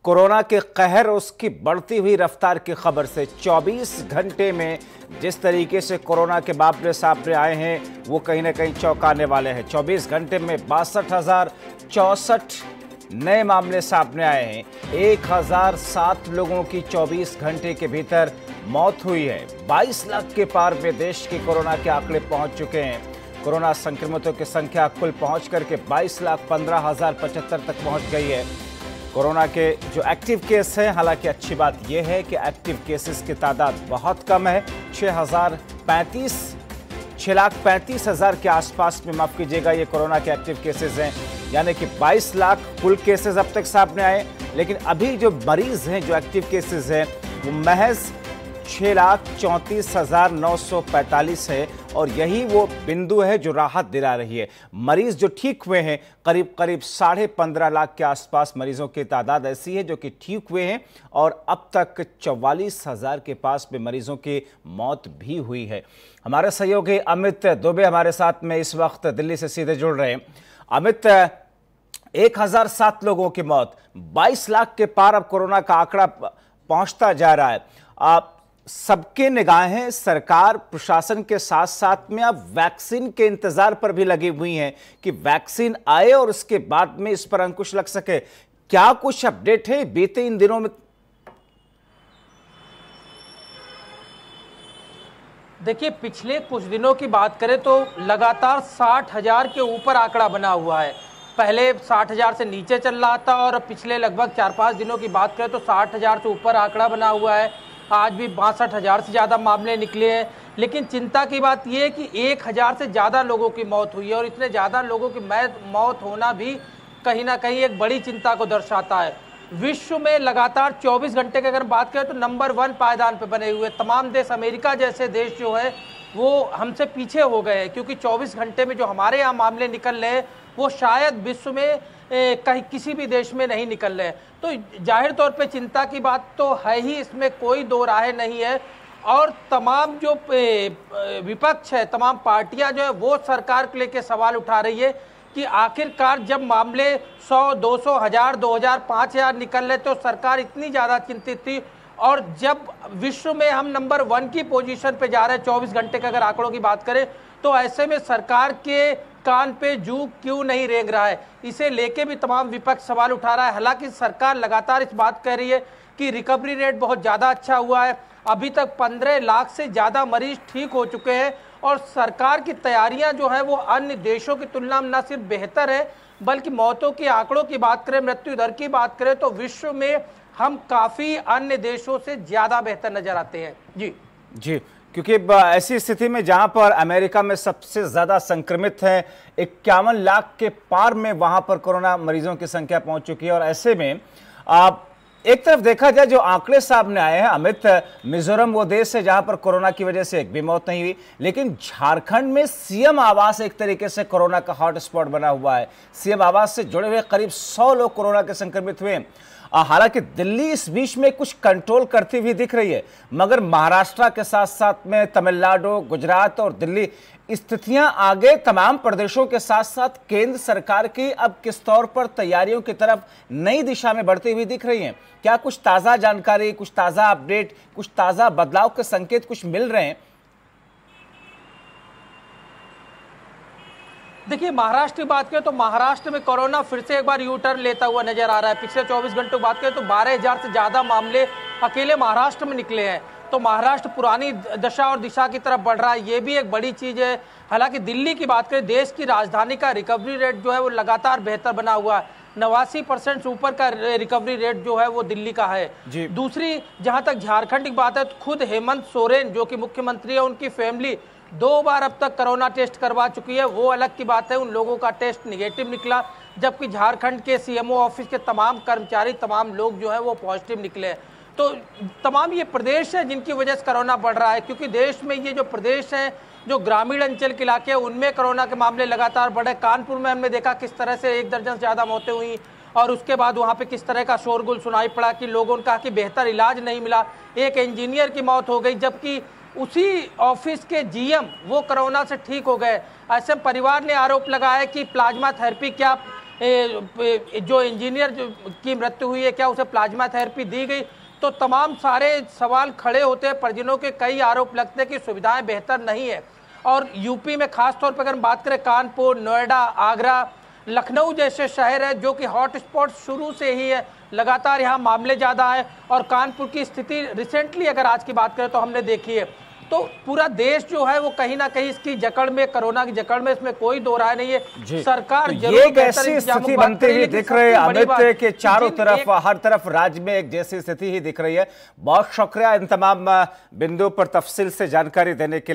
Corona के कहर और उसकी बढ़ती हुई रफ्तार की खबर से 24 घंटे में जिस तरीके से कोरोना के मामले सामने आए हैं वो कहीं ना कहीं चौंकाने वाले हैं। 24 घंटे में 62,064 नए मामले सामने आए हैं। 1007 लोगों की 24 घंटे के भीतर मौत हुई है। 22 लाख के पार में देश के कोरोना के आंकड़े पहुंच चुके हैं। कोरोना संक्रमितों की संख्या कुल पहुंच करके 22,15,075 तक पहुंच गई है। कोरोना के जो एक्टिव केस हैं, हालांकि अच्छी बात यह है कि एक्टिव केसेस की तादाद बहुत कम है। 6,35,000 के आसपास में, माफ कीजिएगा, ये कोरोना के एक्टिव केसेस हैं, यानी कि 22 लाख कुल केसेस अब तक सामने आए। लेकिन अभी जो मरीज हैं, जो एक्टिव केसेस हैं, वो महज 6,34,945 है और यही वो बिंदु है जो राहत दिला रही है। मरीज जो ठीक हुए हैं, करीब 15.5 लाख के आसपास मरीजों की तादाद ऐसी है जो कि ठीक हुए हैं और अब तक 44,000 के पास में मरीजों की मौत भी हुई है। हमारे सहयोगी अमित दुबे हमारे साथ में इस वक्त दिल्ली से सीधे जुड़ रहे हैं। अमित, 1007 लोगों की मौत, 22 लाख के पार अब कोरोना का आंकड़ा पहुंचता जा रहा है। सबके निगाहें सरकार प्रशासन के साथ साथ में अब वैक्सीन के इंतजार पर भी लगी हुई हैं कि वैक्सीन आए और उसके बाद में इस पर अंकुश लग सके। क्या कुछ अपडेट है बीते इन दिनों में? देखिए, पिछले कुछ दिनों की बात करें तो लगातार 60,000 के ऊपर आंकड़ा बना हुआ है। पहले 60,000 से नीचे चल रहा था और पिछले लगभग 4-5 दिनों की बात करें तो 60,000 से ऊपर आंकड़ा बना हुआ है। आज भी 62,000 से ज़्यादा मामले निकले हैं। लेकिन चिंता की बात यह है कि 1,000 से ज़्यादा लोगों की मौत हुई है और इतने ज़्यादा लोगों की मौत होना भी कहीं ना कहीं एक बड़ी चिंता को दर्शाता है। विश्व में लगातार 24 घंटे की अगर बात करें तो नंबर 1 पायदान पे बने हुए तमाम देश, अमेरिका जैसे देश जो है वो हमसे पीछे हो गए हैं, क्योंकि 24 घंटे में जो हमारे यहाँ मामले निकल रहे हैं वो शायद विश्व में कहीं किसी भी देश में नहीं निकल रहे। तो जाहिर तौर पे चिंता की बात तो है ही, इसमें कोई दो राय नहीं है। और तमाम जो विपक्ष है, तमाम पार्टियां जो है वो सरकार को लेकर सवाल उठा रही है कि आखिरकार जब मामले 100, 200, 1000, 2000, 5000 निकल रहे तो सरकार इतनी ज़्यादा चिंतित थी, और जब विश्व में हम नंबर 1 की पोजीशन पे जा रहे हैं 24 घंटे के अगर आंकड़ों की बात करें, तो ऐसे में सरकार के कान पे जू क्यों नहीं रेंग रहा है, इसे लेके भी तमाम विपक्ष सवाल उठा रहा है। हालांकि सरकार लगातार इस बात कह रही है कि रिकवरी रेट बहुत ज़्यादा अच्छा हुआ है। अभी तक 15 लाख से ज़्यादा मरीज ठीक हो चुके हैं और सरकार की तैयारियां जो है वो अन्य देशों की तुलना में न सिर्फ बेहतर है, बल्कि मौतों के आंकड़ों की बात करें, मृत्यु दर की बात करें तो विश्व में हम काफ़ी अन्य देशों से ज़्यादा बेहतर नजर आते हैं। जी, क्योंकि ऐसी स्थिति में जहां पर अमेरिका में सबसे ज्यादा संक्रमित हैं, 51 लाख के पार में वहां पर कोरोना मरीजों की संख्या पहुंच चुकी है। और ऐसे में एक तरफ देखा जाए जो आंकड़े सामने आए हैं, अमित, मिजोरम वो देश है जहां पर कोरोना की वजह से एक भी मौत नहीं हुई, लेकिन झारखंड में सीएम आवास एक तरीके से कोरोना का हॉटस्पॉट बना हुआ है। सीएम आवास से जुड़े हुए करीब 100 लोग कोरोना के संक्रमित हुए। हालांकि दिल्ली इस बीच में कुछ कंट्रोल करती हुई दिख रही है, मगर महाराष्ट्र के साथ साथ में तमिलनाडु, गुजरात और दिल्ली, स्थितियां आगे तमाम प्रदेशों के साथ साथ केंद्र सरकार की अब किस तौर पर तैयारियों की तरफ नई दिशा में बढ़ती हुई दिख रही हैं? क्या कुछ ताजा जानकारी, कुछ ताजा अपडेट, कुछ ताजा बदलाव के संकेत कुछ मिल रहे हैं? देखिए, महाराष्ट्र की बात करें तो महाराष्ट्र में कोरोना फिर से एक बार यू टर्न लेता हुआ नजर आ रहा है। पिछले 24 घंटों की बात करें तो 12,000 से ज़्यादा मामले अकेले महाराष्ट्र में निकले हैं। तो महाराष्ट्र पुरानी दशा और दिशा की तरफ बढ़ रहा है, ये भी एक बड़ी चीज़ है। हालांकि दिल्ली की बात करें, देश की राजधानी का रिकवरी रेट जो है वो लगातार बेहतर बना हुआ है। 89% से ऊपर का रिकवरी रेट जो है वो दिल्ली का है। दूसरी, जहाँ तक झारखंड की बात है तो खुद हेमंत सोरेन जो कि मुख्यमंत्री है, उनकी फैमिली 2 बार अब तक कोरोना टेस्ट करवा चुकी है। वो अलग की बात है, उन लोगों का टेस्ट निगेटिव निकला, जबकि झारखंड के सीएमओ ऑफिस के तमाम कर्मचारी, तमाम लोग जो है वो पॉजिटिव निकले। तो तमाम ये प्रदेश है जिनकी वजह से कोरोना बढ़ रहा है, क्योंकि देश में ये जो प्रदेश हैं, जो ग्रामीण अंचल के इलाके हैं, उनमें कोरोना के मामले लगातार बढ़े। कानपुर में हमने देखा किस तरह से 1 दर्जन से ज़्यादा मौतें हुई और उसके बाद वहाँ पे किस तरह का शोरगुल सुनाई पड़ा कि लोगों ने कहा कि बेहतर इलाज नहीं मिला। एक इंजीनियर की मौत हो गई, जबकि उसी ऑफिस के जीएम वो कोरोना से ठीक हो गए। ऐसे परिवार ने आरोप लगाया कि प्लाज्मा थेरेपी क्या जो इंजीनियर की मृत्यु हुई है, क्या उसे प्लाज्मा थेरेपी दी गई? तो तमाम सारे सवाल खड़े होते हैं। परिजनों के कई आरोप लगते हैं कि सुविधाएं बेहतर नहीं है। और यूपी में खास तौर पर अगर हम बात करें, कानपुर, नोएडा, आगरा, लखनऊ जैसे शहर है जो कि हॉट स्पॉट शुरू से ही है, लगातार यहाँ मामले ज़्यादा है। और कानपुर की स्थिति रिसेंटली अगर आज की बात करें तो हमने देखी है। तो पूरा देश जो है वो कहीं ना कहीं इसकी जकड़ में, कोरोना की जकड़ में, इसमें कोई दो राय नहीं है। सरकार तो ये एक ऐसी स्थिति बनती हुई दिख रही है अमित के चारों तरफ, हर तरफ राज्य में एक जैसी स्थिति ही दिख रही है। बहुत शुक्रिया इन तमाम बिंदुओं पर तफसील से जानकारी देने के लिए।